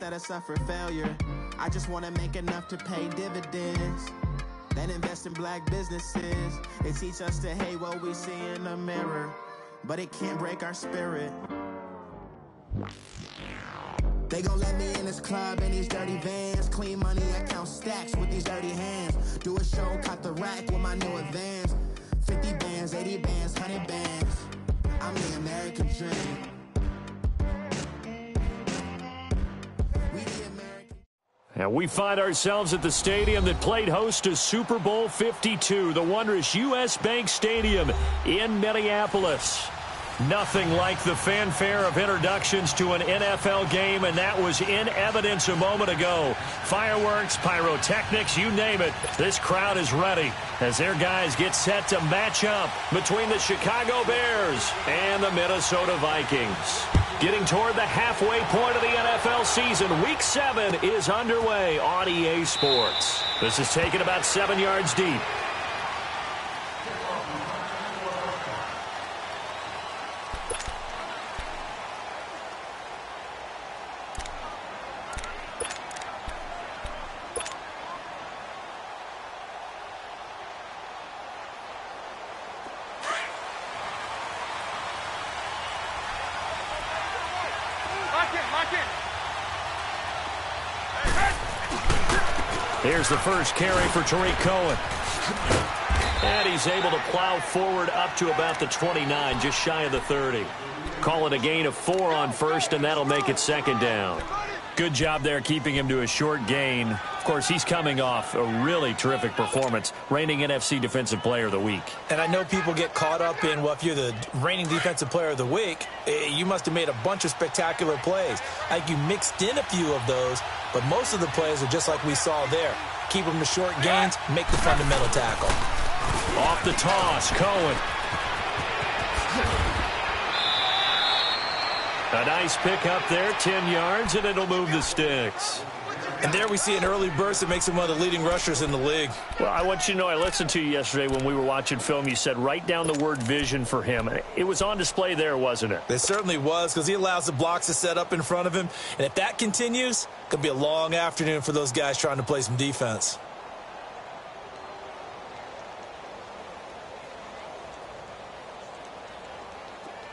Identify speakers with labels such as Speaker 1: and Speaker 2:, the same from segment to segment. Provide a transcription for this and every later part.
Speaker 1: instead of suffer failure. I just want to make enough to pay dividends, then invest in black businesses. They teach us to hate what we see in the mirror, but it can't break our spirit. They gon' let me in this club in these dirty vans. Clean money, I count stacks with these dirty hands. Do a show, caught the rack with my new advance. 50 bands, 80 bands, 100 bands. I'm the American dream.
Speaker 2: And we find ourselves at the stadium that played host to Super Bowl 52, the wondrous U.S. Bank Stadium in Minneapolis. Nothing like the fanfare of introductions to an NFL game, and that was in evidence a moment ago. Fireworks, pyrotechnics, you name it. This crowd is ready as their guys get set to match up between the Chicago Bears and the Minnesota Vikings. Getting toward the halfway point of the NFL season, Week 7 is underway on EA Sports. This is taken about 7 yards deep. Here's the first carry for Tariq Cohen. And he's able to plow forward up to about the 29, just shy of the 30. Call it a gain of 4 on first, and that'll make it second down. Good job there keeping him to a short gain. Of course, he's coming off a really terrific performance, reigning NFC Defensive Player of the Week.
Speaker 3: And I know people get caught up in, well, if you're the reigning Defensive Player of the Week, you must have made a bunch of spectacular plays. I think you mixed in a few of those, but most of the plays are just like we saw there. Keep them to short gains, make the fundamental tackle.
Speaker 2: Off the toss, Cohen. A nice pick up there, 10 yards, and it'll move the sticks.
Speaker 3: And there we see an early burst that makes him one of the leading rushers in the league.
Speaker 2: Well, I want you to know, I listened to you yesterday when we were watching film. You said write down the word vision for him. It was on display there, wasn't it?
Speaker 3: It certainly was, because he allows the blocks to set up in front of him. And if that continues, it could be a long afternoon for those guys trying to play some defense.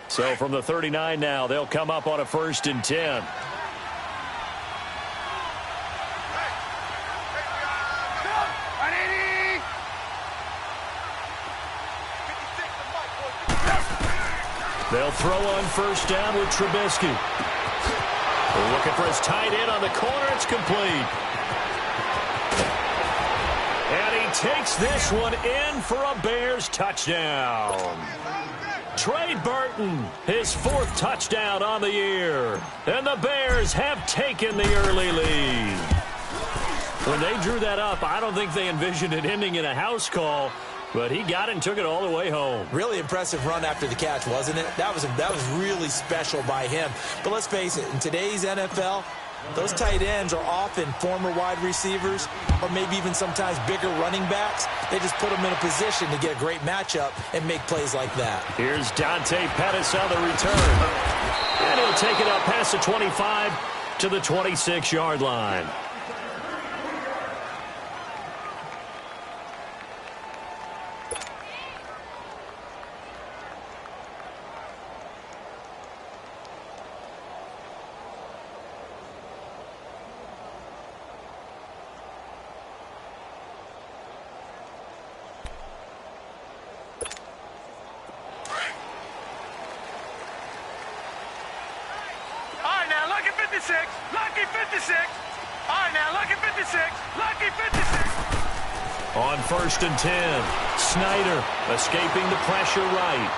Speaker 2: So from the 39 now, they'll come up on a 1st and 10. They'll throw on 1st down with Trubisky. They're looking for his tight end on the corner. It's complete. And he takes this one in for a Bears touchdown. Trey Burton, his 4th touchdown on the year. And the Bears have taken the early lead. When they drew that up, I don't think they envisioned it ending in a house call, but he got it and took it all the way home.
Speaker 3: Really impressive run after the catch, wasn't it? That was really special by him. But let's face it, in today's NFL, those tight ends are often former wide receivers or maybe even sometimes bigger running backs. They just put them in a position to get a great matchup and make plays like that.
Speaker 2: Here's Dante Pettis on the return. And he'll take it up past the 25 to the 26-yard line.
Speaker 4: Lucky 56. All right, now, lucky 56. Lucky 56.
Speaker 2: On 1st and 10, Snyder escaping the pressure right.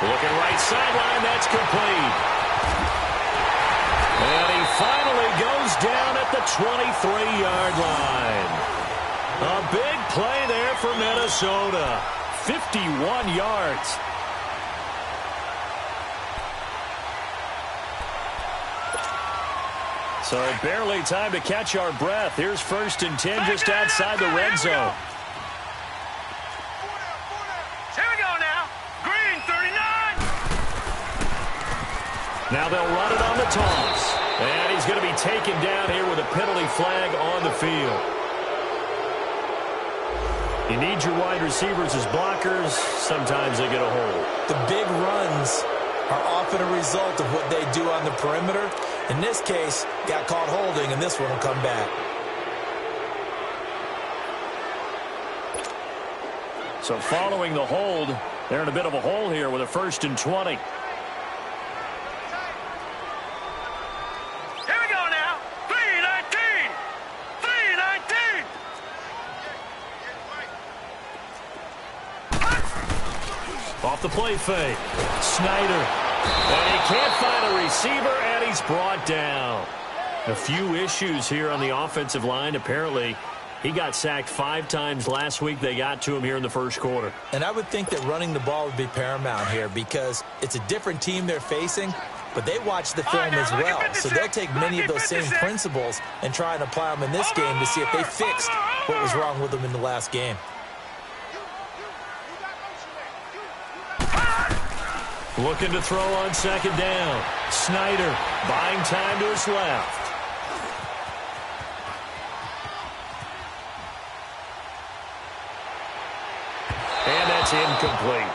Speaker 2: Looking right sideline, that's complete. And he finally goes down at the 23-yard line. A big play there for Minnesota. 51 yards. So barely time to catch our breath. Here's 1st and 10 just outside the red zone.
Speaker 4: Here we go now. Green, 39.
Speaker 2: Now they'll run it on the toss. And he's going to be taken down here with a penalty flag on the field. You need your wide receivers as blockers. Sometimes they get a hold.
Speaker 3: The big runs are often a result of what they do on the perimeter. In this case, got caught holding, and this one will come back.
Speaker 2: So following the hold, they're in a bit of a hole here with a 1st and 20.
Speaker 4: Here we go now. 3-19. 3-19.
Speaker 2: Off the play fake. Snyder. And he can't find a receiver, and he's brought down. A few issues here on the offensive line. Apparently, he got sacked 5 times last week. They got to him here in the first quarter.
Speaker 3: And I would think that running the ball would be paramount here because it's a different team they're facing, but they watch the film as well. So they'll take many of those same principles and try and apply them in this game to see if they fixed what was wrong with them in the last game.
Speaker 2: Looking to throw on 2nd down. Snyder buying time to his left. And that's incomplete.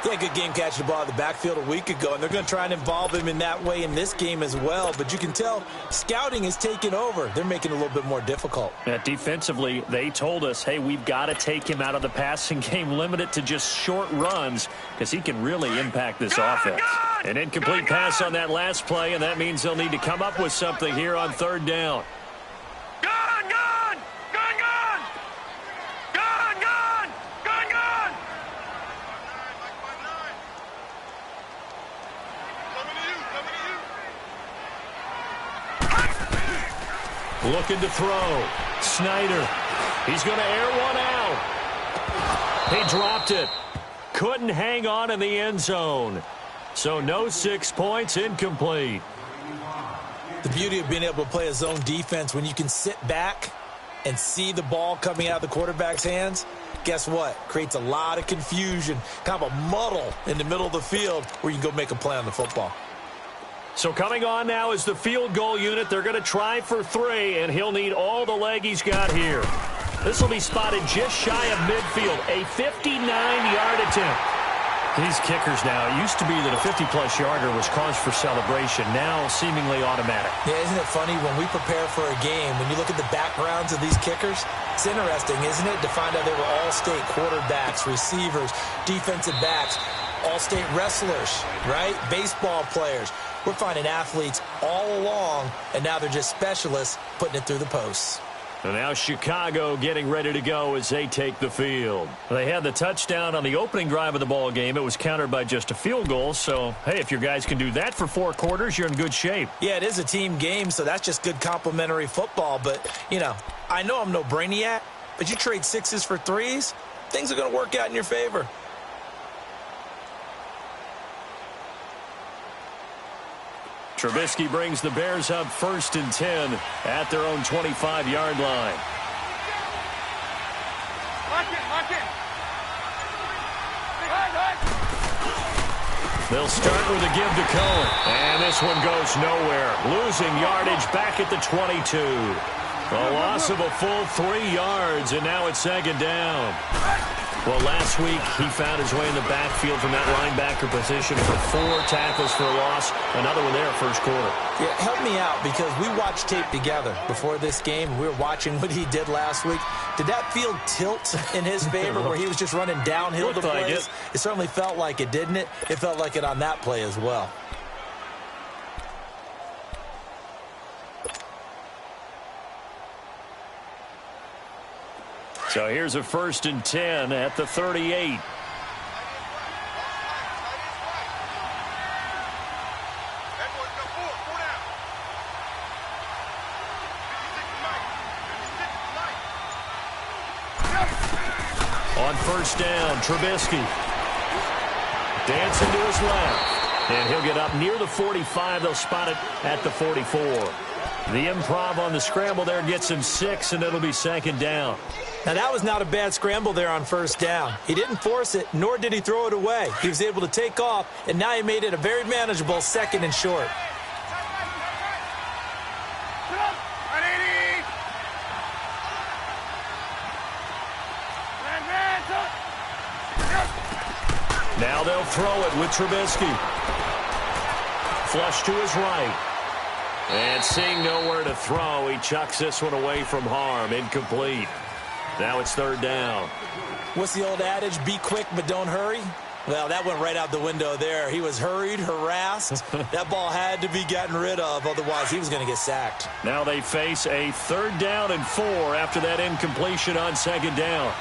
Speaker 3: Yeah, good game catching the ball in the backfield a week ago, and they're going to try and involve him in that way in this game as well. But you can tell scouting is taking over. They're making it a little bit more difficult.
Speaker 2: Defensively, they told us, hey, we've got to take him out of the passing game, limit it to just short runs because he can really impact this offense. An incomplete pass on that last play, and that means they'll need to come up with something here on 3rd down. Looking to throw. Snyder. He's going to air one out. He dropped it. Couldn't hang on in the end zone. So no 6 points, incomplete.
Speaker 3: The beauty of being able to play a zone defense when you can sit back and see the ball coming out of the quarterback's hands, guess what? Creates a lot of confusion, kind of a muddle in the middle of the field where you can go make a play on the football.
Speaker 2: So coming on now is the field goal unit. They're going to try for 3, and he'll need all the leg he's got here. This will be spotted just shy of midfield, a 59-yard attempt. These kickers now, it used to be that a 50-plus yarder was cause for celebration, now seemingly automatic.
Speaker 3: Yeah, isn't it funny when we prepare for a game, when you look at the backgrounds of these kickers, it's interesting, isn't it, to find out they were all-state quarterbacks, receivers, defensive backs, all-state wrestlers, right? Baseball players. We're finding athletes all along, and now they're just specialists putting it through the posts.
Speaker 2: And now Chicago getting ready to go as they take the field. They had the touchdown on the opening drive of the ball game. It was countered by just a field goal. So, hey, if your guys can do that for 4 quarters, you're in good shape.
Speaker 3: Yeah, it is a team game, so that's just good complimentary football. But, you know, I know I'm no brainiac, but you trade 6s for 3s, things are going to work out in your favor.
Speaker 2: Trubisky brings the Bears up 1st and 10 at their own 25-yard line.
Speaker 4: Lock it.
Speaker 2: They'll start with a give to Cohen. And this one goes nowhere. Losing yardage back at the 22. A loss of a full 3 yards, and now it's 2nd down. Well, last week he found his way in the backfield from that linebacker position for 4 tackles for a loss. Another one there first quarter.
Speaker 3: Yeah, help me out because we watched tape together before this game. We were watching what he did last week. Did that field tilt in his favor where he was just running downhill to plays? It certainly felt like it, didn't it? It felt like it on that play as well.
Speaker 2: So here's a 1st and 10 at the 38. On 1st down, Trubisky dancing to his left, and he'll get up near the 45. They'll spot it at the 44. The improv on the scramble there gets him 6, and it'll be 2nd down.
Speaker 3: Now, that was not a bad scramble there on 1st down. He didn't force it, nor did he throw it away. He was able to take off, and now he made it a very manageable 2nd and short.
Speaker 2: They'll throw it with Trubisky. Flush to his right. And seeing nowhere to throw, he chucks this one away from harm. Incomplete. Now it's third down.
Speaker 3: What's the old adage? Be quick, but don't hurry. Well, that went right out the window there. He was hurried, harassed. That ball had to be gotten rid of, otherwise he was going to get sacked.
Speaker 2: Now they face a 3rd down and 4 after that incompletion on 2nd down.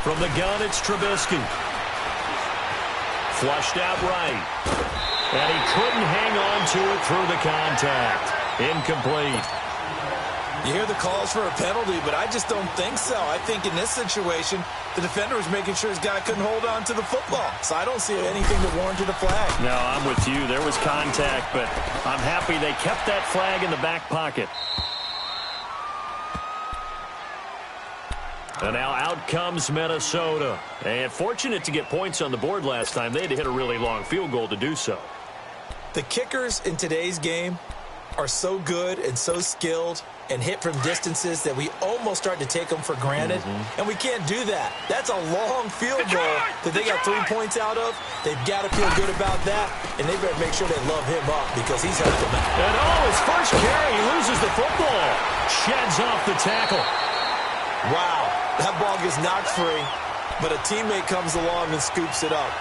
Speaker 2: From the gun, it's Trubisky. Flushed out right. And he couldn't hang on to it through the contact. Incomplete.
Speaker 3: You hear the calls for a penalty, but I just don't think so. I think in this situation, the defender was making sure his guy couldn't hold on to the football. So I don't see anything that warranted a flag.
Speaker 2: No, I'm with you. There was contact, but I'm happy they kept that flag in the back pocket. And now out comes Minnesota. And fortunate to get points on the board last time. They had to hit a really long field goal to do so.
Speaker 3: The kickers in today's game are so good and so skilled and hit from distances that we almost start to take them for granted. And we can't do that. That's a long field goal that they got 3 points out of. They've got to feel good about that, and they better make sure they love him up because he's helped them out.
Speaker 2: And his first carry, he loses the football. Sheds off the tackle.
Speaker 3: Wow, that ball gets knocked free, but a teammate comes along and scoops it up.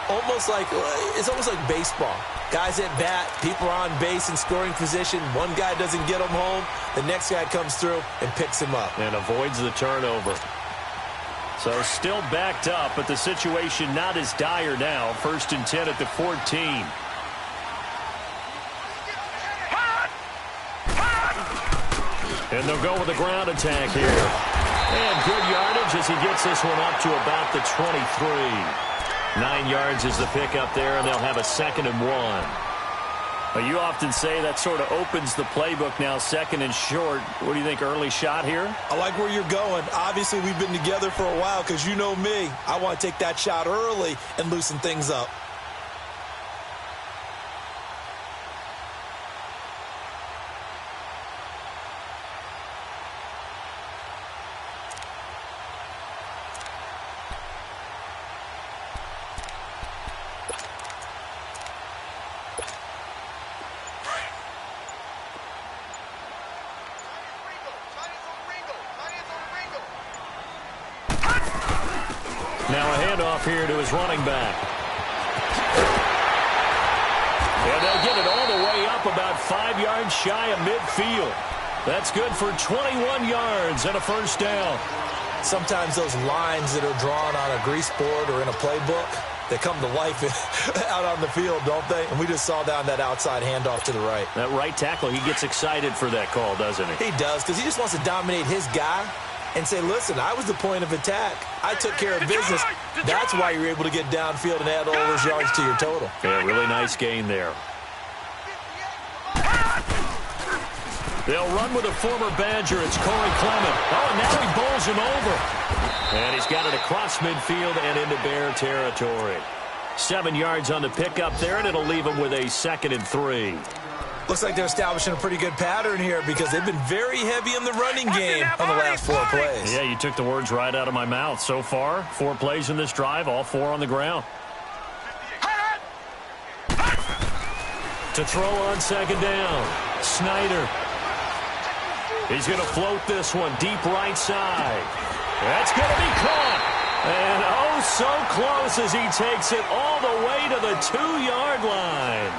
Speaker 3: It's almost like baseball. Guys at bat, people are on base in scoring position. One guy doesn't get him home. The next guy comes through and picks him up.
Speaker 2: And avoids the turnover. So still backed up, but the situation not as dire now. 1st and 10 at the 14. And they'll go with a ground attack here. And good yardage as he gets this one up to about the 23. 9 yards is the pickup there, and they'll have a 2nd and 1. Well, you often say that sort of opens the playbook now, 2nd and short. What do you think, early shot here?
Speaker 3: I like where you're going. Obviously, we've been together for a while because you know me. I want to take that shot early and loosen things up.
Speaker 2: Now a handoff here to his running back. And they'll get it all the way up about 5 yards shy of midfield. That's good for 21 yards and a 1st down.
Speaker 3: Sometimes those lines that are drawn on a grease board or in a playbook, they come to life out on the field, don't they? And we just saw down that outside handoff to the right.
Speaker 2: That right tackle, he gets excited for that call, doesn't he?
Speaker 3: He does, because he just wants to dominate his guy and say, listen, I was the point of attack. I took care of business. That's why you're able to get downfield and add all those yards to your total.
Speaker 2: Yeah, really nice gain there. They'll run with a former Badger. It's Corey Clement. Oh, and now he bowls him over. And he's got it across midfield and into Bear territory. 7 yards on the pickup there, and it'll leave him with a 2nd and 3.
Speaker 3: Looks like they're establishing a pretty good pattern here because they've been very heavy in the running game on the last 4 plays.
Speaker 2: Yeah, you took the words right out of my mouth. So far, 4 plays in this drive, all 4 on the ground. To throw on 2nd down, Snyder. He's going to float this one deep right side. That's going to be caught. And oh, so close as he takes it all the way to the 2-yard line.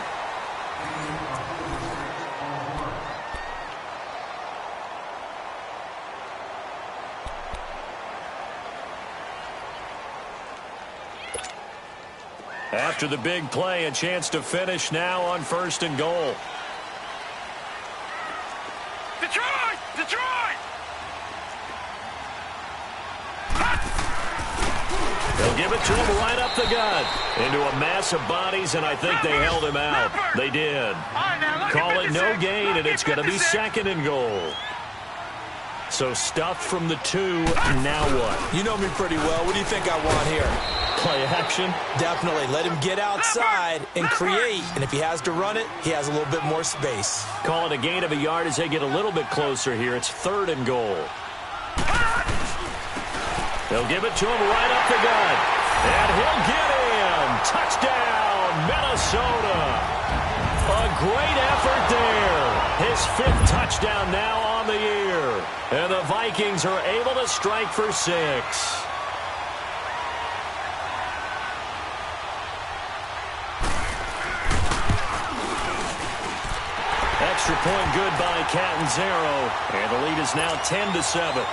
Speaker 2: After the big play, a chance to finish now on 1st and goal.
Speaker 4: Detroit! Detroit!
Speaker 2: They'll give it to him right up the gut. Into a mass of bodies, and I think they held him out. They did. Call it no gain, and it's going to be 2nd and goal. So stuffed from the 2, now what?
Speaker 3: You know me pretty well. What do you think I want here?
Speaker 2: play action?
Speaker 3: Definitely. Let him get outside and create. And if he has to run it, he has a little bit more space.
Speaker 2: Call it a gain of a yard as they get a little bit closer here. It's 3rd and goal. They'll give it to him right up the gut. And he'll get in. Touchdown, Minnesota. A great effort there. His 5th touchdown now on the year. And the Vikings are able to strike for 6. Extra point good by Catanzaro. And the lead is now 10-7.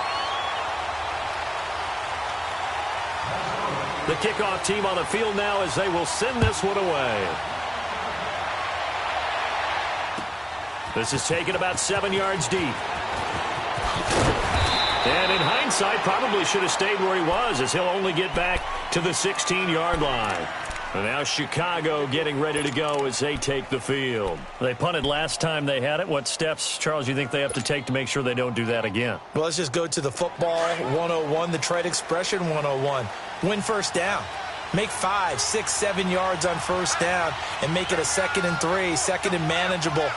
Speaker 2: The kickoff team on the field now as they will send this one away. This is taken about 7 yards deep. And in hindsight, probably should have stayed where he was as he'll only get back to the 16-yard line. And now Chicago getting ready to go as they take the field. They punted last time they had it. What steps, Charles, you think they have to take to make sure they don't do that again?
Speaker 3: Well, let's just go to the football 101, the trade expression 101. Win first down. Make 5, 6, 7 yards on first down and make it a 2nd and 3, 2nd and manageable.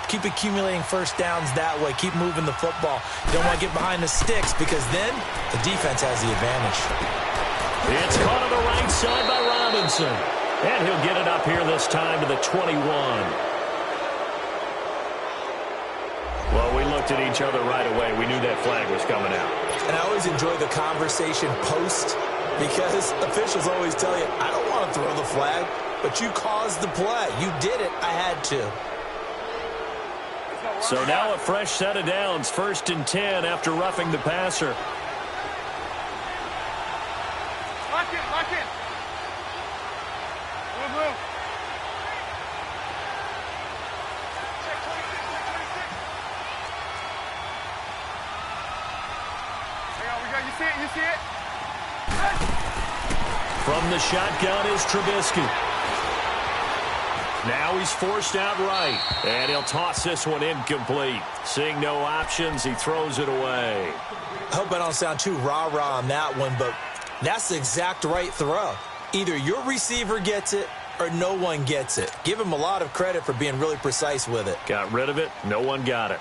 Speaker 3: Keep accumulating first downs that way. Keep moving the football. You don't want to get behind the sticks because then the defense has the advantage.
Speaker 2: It's caught on the right side by Robinson. And he'll get it up here this time to the 21. Well, we looked at each other right away. We knew that flag was coming out.
Speaker 3: And I always enjoy the conversation post because officials always tell you, I don't want to throw the flag, but you caused the play. You did it. I had to.
Speaker 2: So now a fresh set of downs. 1st and 10 after roughing the passer.
Speaker 4: Lock in, lock in. Move, move. Check 26, check 26. Hang on, we got, you see it, you see it?
Speaker 2: From the shotgun is Trubisky. Now he's forced out right. And he'll toss this one incomplete. Seeing no options, he throws it away.
Speaker 3: I hope I don't sound too rah-rah on that one, but that's the exact right throw. Either your receiver gets it or no one gets it. Give him a lot of credit for being really precise with it.
Speaker 2: Got rid of it. No one got it.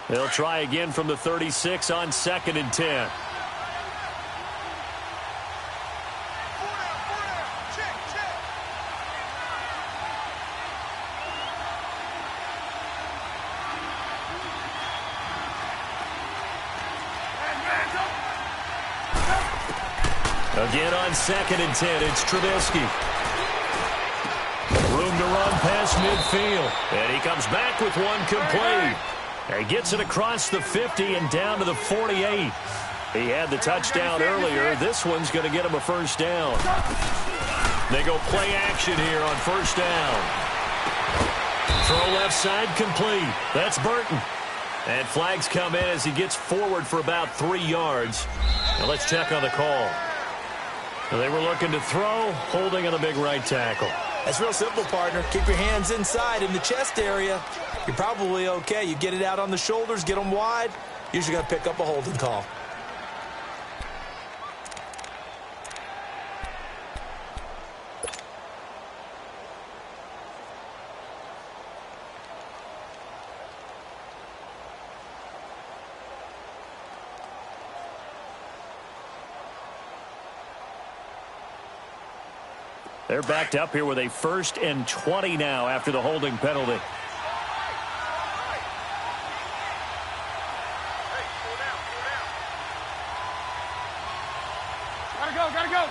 Speaker 2: They'll try again from the 36 on 2nd and 10. Again on 2nd and 10, it's Trubisky. Room to run past midfield. And he comes back with one complete. He gets it across the 50 and down to the 48. He had the touchdown earlier. This one's going to get him a first down. They go play action here on first down. Throw left side complete. That's Burton. And flags come in as he gets forward for about 3 yards. Now let's check on the call. They were looking to throw, holding on the big right tackle.
Speaker 3: That's real simple, partner. Keep your hands inside in the chest area. You're probably okay. You get it out on the shoulders, get them wide. Usually going to pick up a holding call.
Speaker 2: They're backed up here with a 1st and 20 now after the holding penalty.
Speaker 4: Gotta go.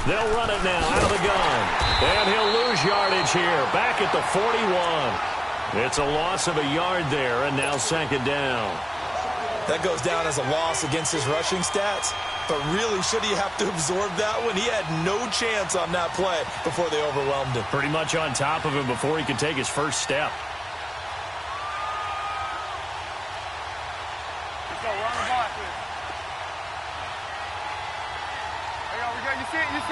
Speaker 2: They'll run it now out of the gun. And he'll lose yardage here. Back at the 41. It's a loss of a yard there, and now 2nd down.
Speaker 3: That goes down as a loss against his rushing stats. But really, should he have to absorb that one? He had no chance on that play before they overwhelmed him.
Speaker 2: Pretty much on top of him before he could take his first step.
Speaker 4: Let's go, run the ball after this. Hang on, we got, you see it, you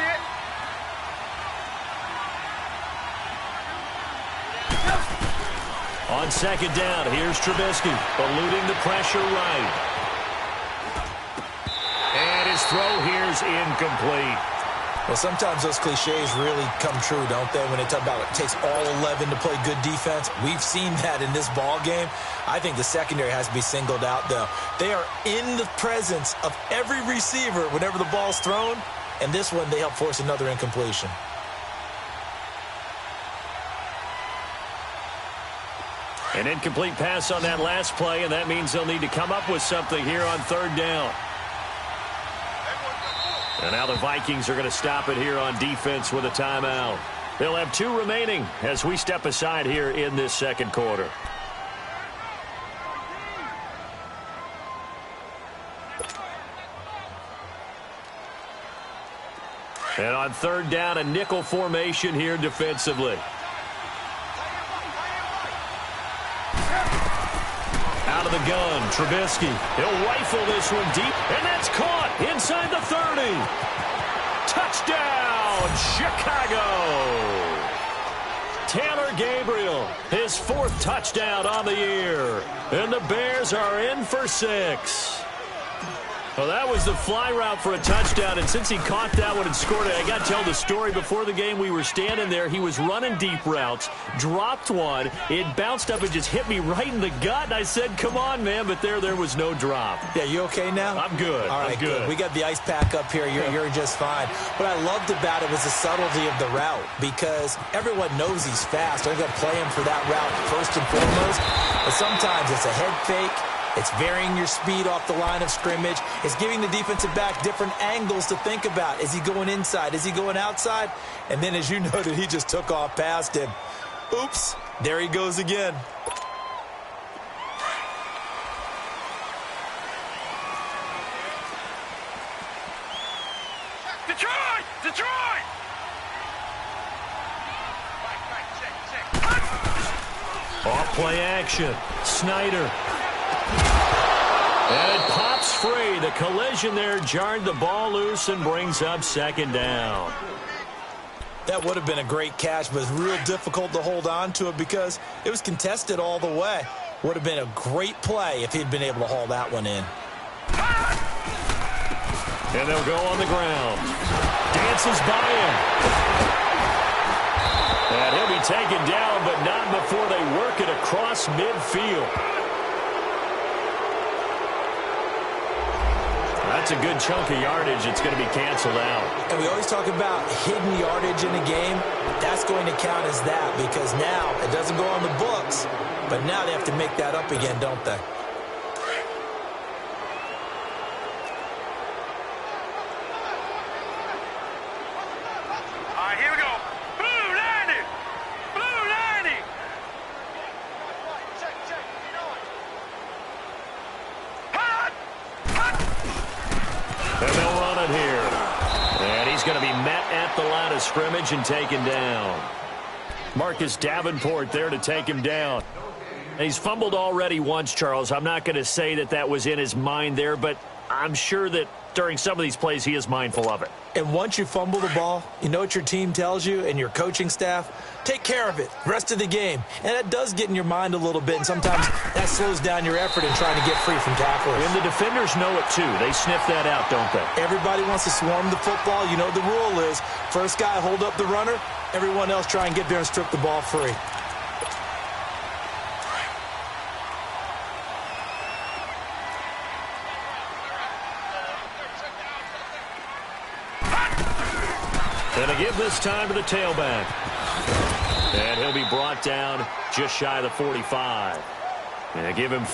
Speaker 2: On second down, here's Trubisky, eluding the pressure right. And his throw here's incomplete.
Speaker 3: Well, sometimes those cliches really come true, don't they, when they talk about it takes all 11 to play good defense. We've seen that in this ball game. I think the secondary has to be singled out, though. They are in the presence of every receiver whenever the ball's thrown, and this one they help force another incompletion.
Speaker 2: An incomplete pass on that last play, and that means they'll need to come up with something here on third down. And now the Vikings are going to stop it here on defense with a timeout. They'll have 2 remaining as we step aside here in this second quarter. And on third down, a nickel formation here defensively. Out of the gun, Trubisky. He'll rifle this one deep, and that's caught inside the 30. Touchdown, Chicago. Taylor Gabriel, his 4th touchdown on the year. And the Bears are in for 6. Well, that was the fly route for a touchdown, and since he caught that one and scored it, I got to tell the story. Before the game, we were standing there. He was running deep routes, dropped one. It bounced up and just hit me right in the gut, and I said, come on, man, but there was no drop.
Speaker 3: Yeah, you okay now?
Speaker 2: I'm good.
Speaker 3: All right,
Speaker 2: I'm good.
Speaker 3: We got the ice pack up here. You're just fine. What I loved about it was the subtlety of the route, because everyone knows he's fast. They're going to play him for that route first and foremost, but sometimes it's a head fake. It's varying your speed off the line of scrimmage. It's giving the defensive back different angles to think about. Is he going inside? Is he going outside? And then, as you noted, he just took off past him. Oops, there he goes again.
Speaker 4: Detroit! Detroit!
Speaker 2: Off play action. Snyder. And it pops free. The collision there jarred the ball loose and brings up second down.
Speaker 3: That would have been a great catch, but it's real difficult to hold on to it because it was contested all the way. Would have been a great play if he'd been able to haul that one in.
Speaker 2: And they'll go on the ground. Dances by him. And he'll be taken down, but not before they work it across midfield. That's a good chunk of yardage. It's going to be canceled out.
Speaker 3: And we always talk about hidden yardage in a game. That's going to count as that because now it doesn't go on the books, but now they have to make that up again, don't they?
Speaker 4: All right, here we go. Blue 90! Blue 90! Check. Hot!
Speaker 2: And they'll run it here. And he's going to be met at the line of scrimmage and taken down. Marcus Davenport there to take him down. And he's fumbled already once, Charles. I'm not going to say that was in his mind there, but I'm sure that during some of these plays he is mindful of it.
Speaker 3: And once you fumble the ball, you know what your team tells you and your coaching staff? Take care of it rest of the game. And that does get in your mind a little bit, and sometimes that slows down your effort in trying to get free from tacklers.
Speaker 2: And the defenders know it too. They sniff that out, don't they?
Speaker 3: Everybody wants to swarm the football. You know the rule is first guy hold up the runner, everyone else try and get there and strip the ball free.
Speaker 2: Going to give this time to the tailback. And he'll be brought down just shy of the 45. And give him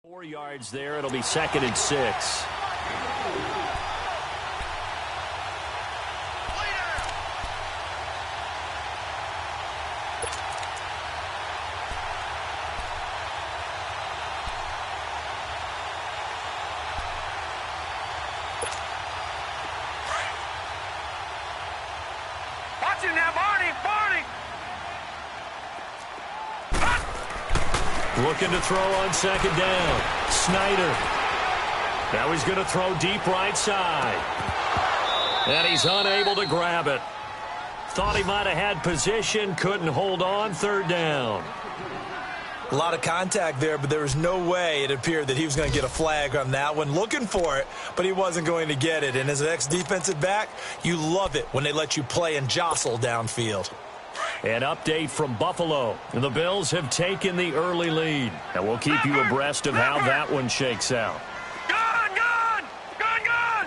Speaker 2: 4 yards there. It'll be 2nd and 6. Looking to throw on second down. Snyder. Now he's going to throw deep right side. And he's unable to grab it. Thought he might have had position, couldn't hold on, third down.
Speaker 3: A lot of contact there, but there was no way it appeared that he was going to get a flag on that one. Looking for it, but he wasn't going to get it. And as an ex-defensive back, you love it when they let you play and jostle downfield.
Speaker 2: An update from Buffalo. The Bills have taken the early lead. And we'll keep you abreast of how that one shakes out.
Speaker 4: Gun, gun! Gun, gun!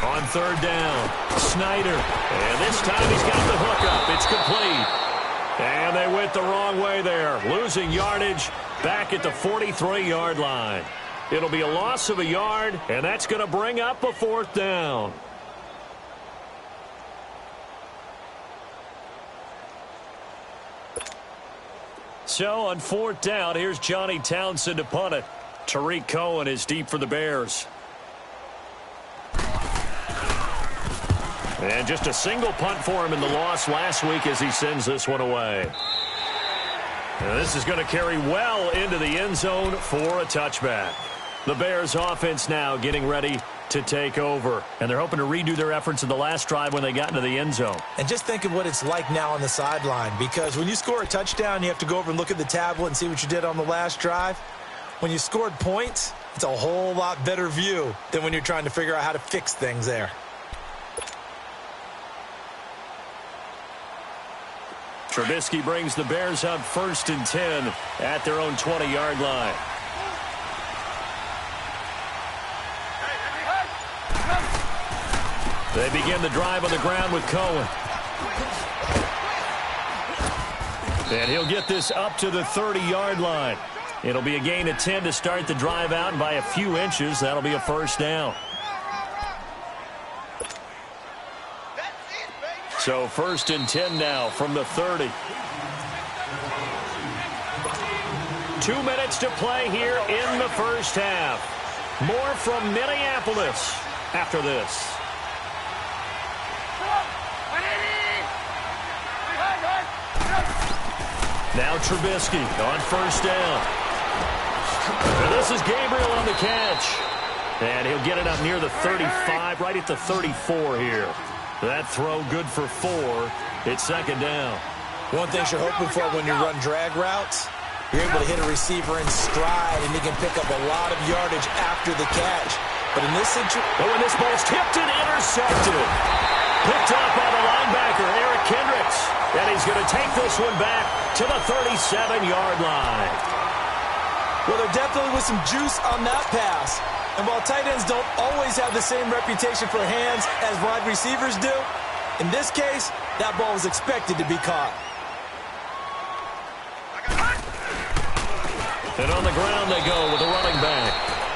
Speaker 2: On third down, Snyder. And this time he's got the hook up. It's complete. And they went the wrong way there. Losing yardage back at the 43-yard line. It'll be a loss of a yard, and that's going to bring up a fourth down. So on fourth down, here's Johnny Townsend to punt it. Tariq Cohen is deep for the Bears. And just a single punt for him in the loss last week as he sends this one away. And this is going to carry well into the end zone for a touchback. The Bears offense now getting ready to take over. And they're hoping to redo their efforts in the last drive when they got into the end zone.
Speaker 3: And just think of what it's like now on the sideline, because when you score a touchdown, you have to go over and look at the tablet and see what you did on the last drive. When you scored points, it's a whole lot better view than when you're trying to figure out how to fix things there.
Speaker 2: Trubisky brings the Bears up 1st and 10 at their own 20-yard line. They begin the drive on the ground with Cohen. And he'll get this up to the 30-yard line. It'll be a gain of 10 to start the drive out, and by a few inches, that'll be a first down. So 1st and 10 now from the 30. 2 minutes to play here in the first half. More from Minneapolis after this. Now Trubisky on first down. And this is Gabriel on the catch. And he'll get it up near the 35, right at the 34 here. That throw good for 4. It's second down.
Speaker 3: One thing you're hoping for when you run drag routes, you're able to hit a receiver in stride, and he can pick up a lot of yardage after the catch. But in this situation,
Speaker 2: when this ball's tipped and intercepted. Picked up by the linebacker, Eric Kendricks. And he's going to take this one back to the 37-yard line.
Speaker 3: Well, there definitely was some juice on that pass. And while tight ends don't always have the same reputation for hands as wide receivers do, in this case, that ball was expected to be caught.
Speaker 2: And on the ground they go with the running back.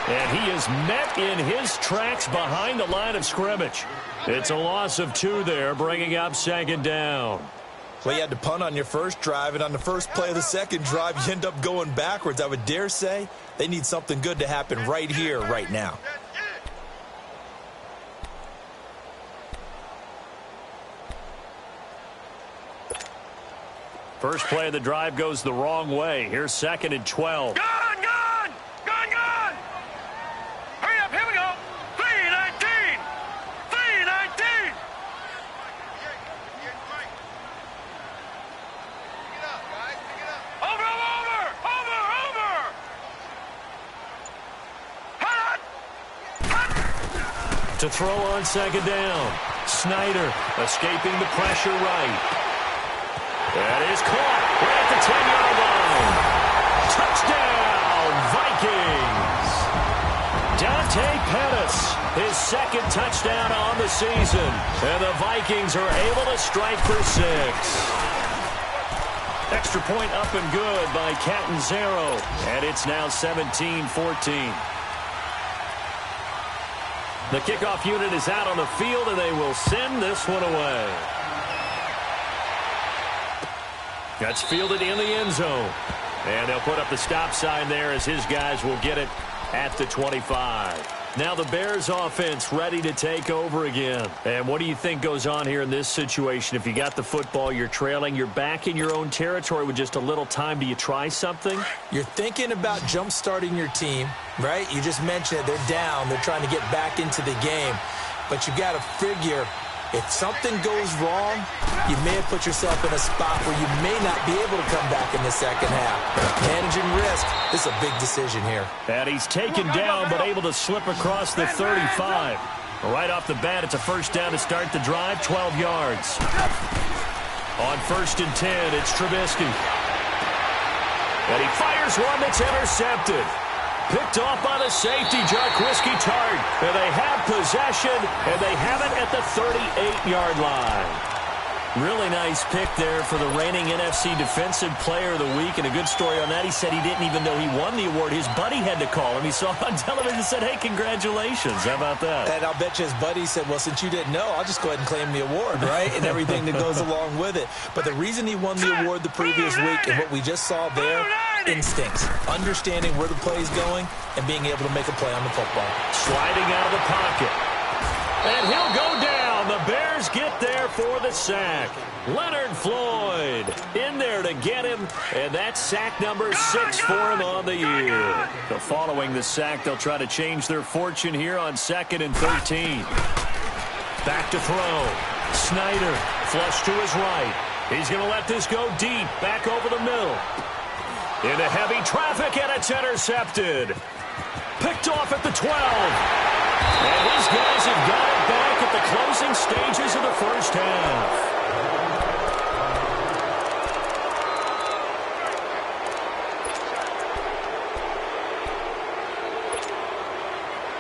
Speaker 2: And he is met in his tracks behind the line of scrimmage. It's a loss of 2 there, bringing up second down.
Speaker 3: Well, you had to punt on your first drive, and on the first play of the second drive, you end up going backwards. I would dare say they need something good to happen right here, right now.
Speaker 2: First play of the drive goes the wrong way. Here's 2nd and 12.
Speaker 4: Gun, gun! Gun, gun! Hurry up, here we go! 3-19! 3-19! Over! Hot!
Speaker 2: To throw on second down. Snyder escaping the pressure right. That is caught right at the 10-yard line. Touchdown, Vikings. Dante Pettis, his 2nd touchdown on the season. And the Vikings are able to strike for 6. Extra point up and good by Catanzaro. And it's now 17-14. The kickoff unit is out on the field, and they will send this one away. That's fielded in the end zone. And they'll put up the stop sign there as his guys will get it at the 25. Now the Bears offense ready to take over again. And what do you think goes on here in this situation? If you got the football, you're trailing, you're back in your own territory with just a little time. Do you try something?
Speaker 3: You're thinking about jump-starting your team, right? You just mentioned it. They're down. They're trying to get back into the game. But you've got to figure, if something goes wrong, you may have put yourself in a spot where you may not be able to come back in the second half. Managing risk, this is a big decision here.
Speaker 2: And he's taken down but able to slip across the 35. Right off the bat, it's a first down to start the drive, 12 yards. On 1st and 10, it's Trubisky. And he fires one that's intercepted. Picked off by the safety, Jarquiski Tart. And they have possession, and they have it at the 38-yard line. Really nice pick there for the reigning NFC Defensive Player of the Week. And a good story on that, he said he didn't even know he won the award. His buddy had to call him. He saw it on television and said, hey, congratulations. How about that?
Speaker 3: And I'll bet you his buddy said, well, since you didn't know, I'll just go ahead and claim the award, right? And everything that goes along with it. But the reason he won the award the previous week and what we just saw there, instincts, understanding where the play is going and being able to make a play on the football.
Speaker 2: Sliding out of the pocket. And he'll go down. The Bears get there for the sack. Leonard Floyd in there to get him, and that's sack number 6 for him on the year. So following the sack, they'll try to change their fortune here on 2nd and 13. Back to throw. Snyder, flush to his right. He's going to let this go deep, back over the middle. Into heavy traffic, and it's intercepted. Picked off at the 12. And these guys have got it back at the closing stages of the first half.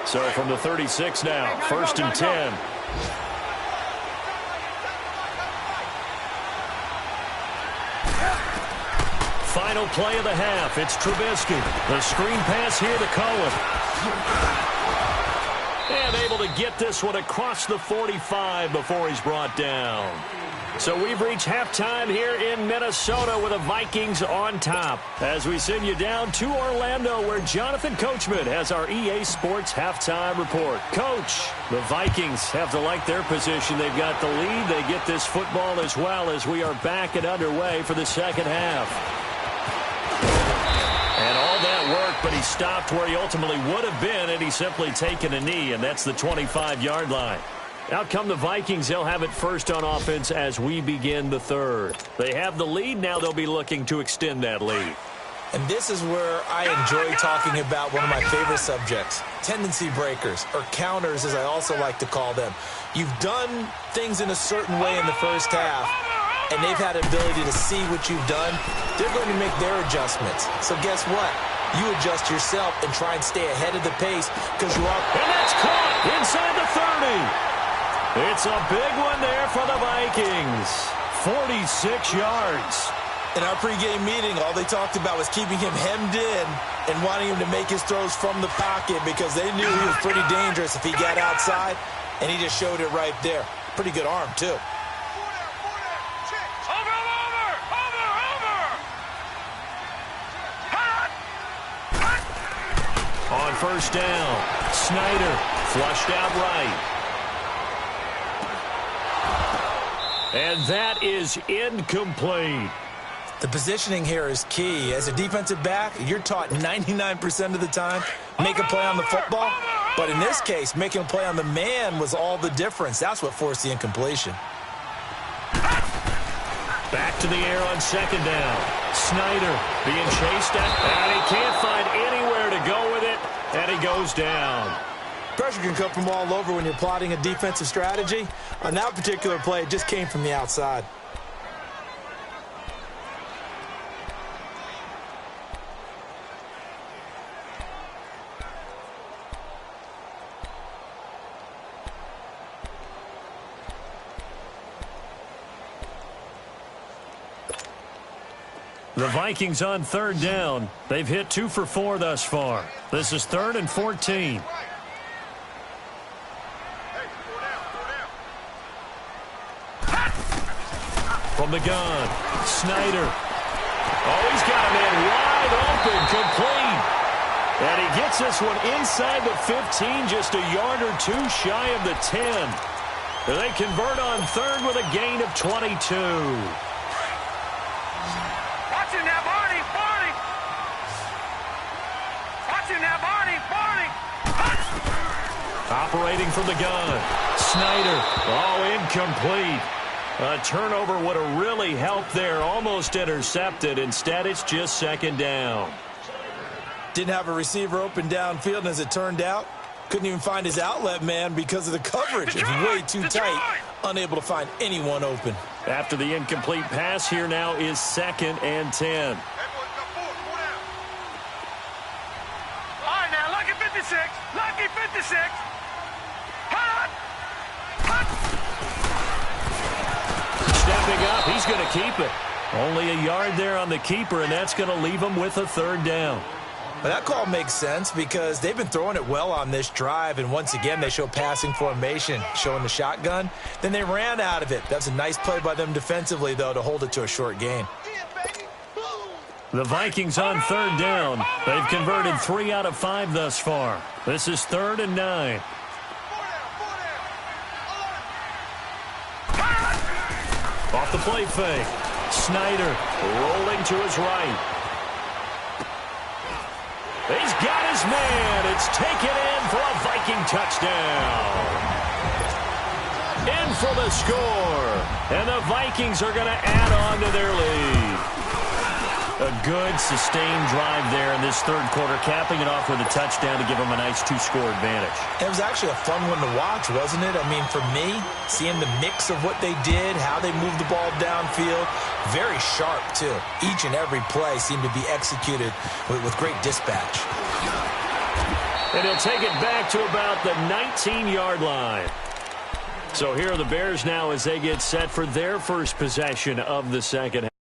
Speaker 2: So from the 36 now, 1st and 10. Final play of the half. It's Trubisky. The screen pass here to Cohen. And able to get this one across the 45 before he's brought down. So we've reached halftime here in Minnesota with the Vikings on top. As we send you down to Orlando, where Jonathan Coachman has our EA Sports halftime report. Coach, the Vikings have to like their position. They've got the lead. They get this football as well as we are back and underway for the second half. And all that work, but he stopped where he ultimately would have been, and he's simply taken a knee, and that's the 25-yard line. Out come the Vikings. They'll have it first on offense as we begin the third. They have the lead. Now they'll be looking to extend that lead.
Speaker 3: And this is where I enjoy talking about one of my favorite subjects, tendency breakers, or counters as I also like to call them. You've done things in a certain way in the first half, and they've had an ability to see what you've done. They're going to make their adjustments. So guess what? You adjust yourself and try and stay ahead of the pace because you're up.
Speaker 2: And that's caught inside the 30. It's a big one there for the Vikings. 46 yards.
Speaker 3: In our pregame meeting, all they talked about was keeping him hemmed in and wanting him to make his throws from the pocket because they knew he was pretty dangerous if he got outside, and he just showed it right there. Pretty good arm, too.
Speaker 2: On first down, Snyder flushed out right. And that is incomplete.
Speaker 3: The positioning here is key. As a defensive back, you're taught 99% of the time, make a play on the football. But in this case, making a play on the man was all the difference. That's what forced the incompletion.
Speaker 2: Back to the air on second down. Snyder being chased at, and he can't find anywhere to go with it, and he goes down.
Speaker 3: Pressure can come from all over when you're plotting a defensive strategy. On that particular play, it just came from the outside.
Speaker 2: The Vikings on third down. They've hit 2 for 4 thus far. This is 3rd and 14. From the gun, Snyder. Oh, he's got a man wide open, complete. And he gets this one inside the 15, just a yard or two shy of the 10. They convert on third with a gain of 22.
Speaker 4: Watch him now, Barney. Barney. Watch him now, Barney. Barney.
Speaker 2: Operating from the gun. Snyder. Oh, incomplete. A turnover would have really helped there. Almost intercepted. Instead, it's just second down.
Speaker 3: Didn't have a receiver open downfield, and as it turned out, couldn't even find his outlet man because of the coverage. It's way too tight. Unable to find anyone open.
Speaker 2: After the incomplete pass, here now is 2nd and 10.
Speaker 4: All right, now, lucky 56. Lucky 56. Hut. Hut.
Speaker 2: Stepping up, he's going to keep it. Only a yard there on the keeper, and that's going to leave him with a third down.
Speaker 3: But that call makes sense because they've been throwing it well on this drive, and once again they show passing formation, showing the shotgun. Then they ran out of it. That's a nice play by them defensively, though, to hold it to a short gain.
Speaker 2: The Vikings on third down. They've converted 3 out of 5 thus far. This is 3rd and 9. Off the play fake. Snyder rolling to his right. He's got his man. It's taken in for a Viking touchdown. In for the score. And the Vikings are going to add on to their lead. A good, sustained drive there in this third quarter, capping it off with a touchdown to give them a nice 2-score advantage.
Speaker 3: It was actually a fun one to watch, wasn't it? I mean, for me, seeing the mix of what they did, how they moved the ball downfield, very sharp, too. Each and every play seemed to be executed with great dispatch.
Speaker 2: And he'll take it back to about the 19-yard line. So here are the Bears now as they get set for their first possession of the second half.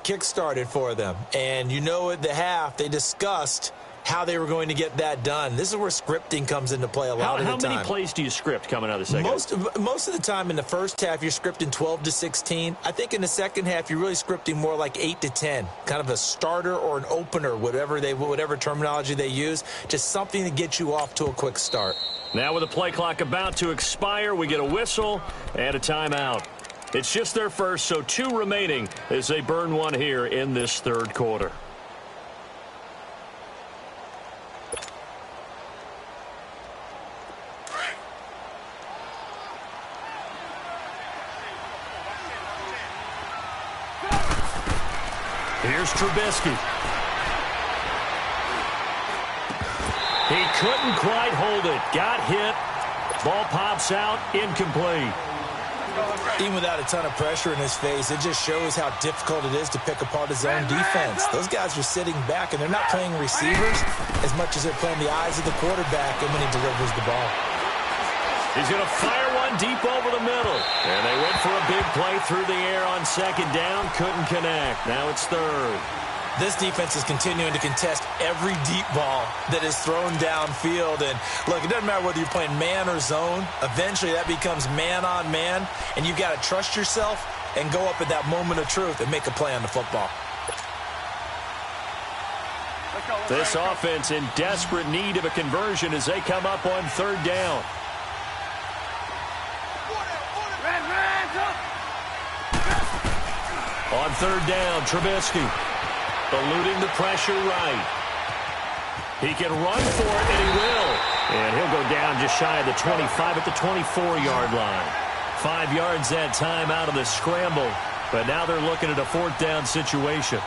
Speaker 3: Kick-started for them, and you know at the half they discussed how they were going to get that done. This is where scripting comes into play a lot of the time.
Speaker 2: How many plays do you script coming out of the second?
Speaker 3: Most of the time in the first half, you're scripting 12 to 16. I think in the second half, you're really scripting more like 8 to 10, kind of a starter or an opener, whatever terminology they use, just something to get you off to a quick start.
Speaker 2: Now with the play clock about to expire, we get a whistle and a timeout. It's just their first, so 2 remaining as they burn one here in this third quarter. Here's Trubisky. He couldn't quite hold it. Got hit. Ball pops out. Incomplete.
Speaker 3: Even without a ton of pressure in his face, it just shows how difficult it is to pick apart his own defense. Those guys are sitting back, and they're not playing receivers as much as they're playing the eyes of the quarterback and when he delivers the ball.
Speaker 2: He's going to fire one deep over the middle. And they went for a big play through the air on second down. Couldn't connect. Now it's third.
Speaker 3: This defense is continuing to contest every deep ball that is thrown downfield. And, look, it doesn't matter whether you're playing man or zone. Eventually that becomes man on man, and you've got to trust yourself and go up at that moment of truth and make a play on the football.
Speaker 2: This offense in desperate need of a conversion as they come up on third down. On third down, Trubisky. Eluding the pressure right. He can run for it, and he will. And he'll go down just shy of the 25 at the 24-yard line. 5 yards that time out of the scramble. But now they're looking at a fourth down situation.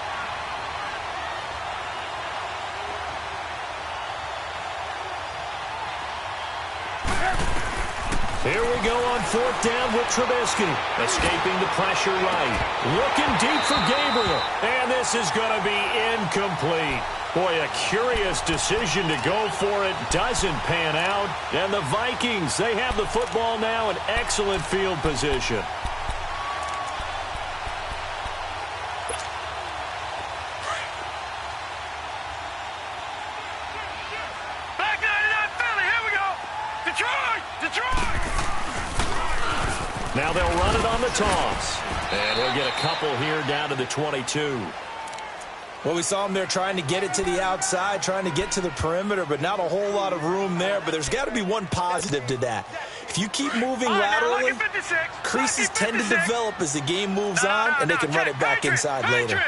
Speaker 2: Here we go on fourth down with Trubisky. Escaping the pressure right. Looking deep for Gabriel. And this is going to be incomplete. Boy, a curious decision to go for it. Doesn't pan out. And the Vikings, they have the football now in excellent field position.
Speaker 4: Back 99 Philly. Here we go. Detroit. Detroit.
Speaker 2: Now they'll run it on the toss. And he'll get a couple here down to the 22.
Speaker 3: Well, we saw him there trying to get it to the outside, trying to get to the perimeter, but not a whole lot of room there. But there's got to be one positive to that. If you keep moving laterally, creases tend to develop as the game moves on, and they can run it back inside later.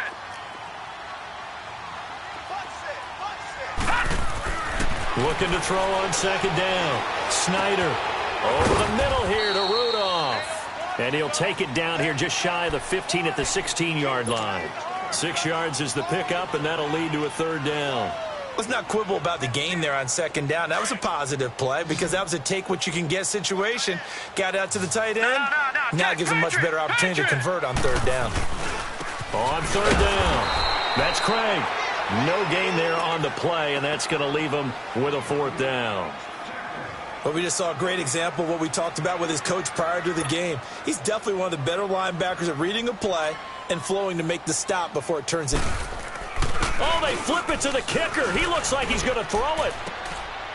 Speaker 2: Looking to throw on second down. Snyder over the middle here to Rudolph. And he'll take it down here just shy of the 15 at the 16-yard line. 6 yards is the pickup, and that'll lead to a third down.
Speaker 3: Let's not quibble about the gain there on second down. That was a positive play because that was a take-what-you-can-get situation. Got out to the tight end. Now it gives him a much better opportunity to convert on third down.
Speaker 2: On third down, that's Craig. No gain there on the play, and that's going to leave him with a fourth down.
Speaker 3: Well, we just saw a great example of what we talked about with his coach prior to the game. He's definitely one of the better linebackers at reading a play and flowing to make the stop before it turns in.
Speaker 2: Oh, they flip it to the kicker. He looks like he's going to throw it.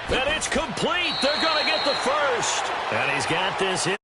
Speaker 2: And it's complete. They're going to get the first. And he's got this hit.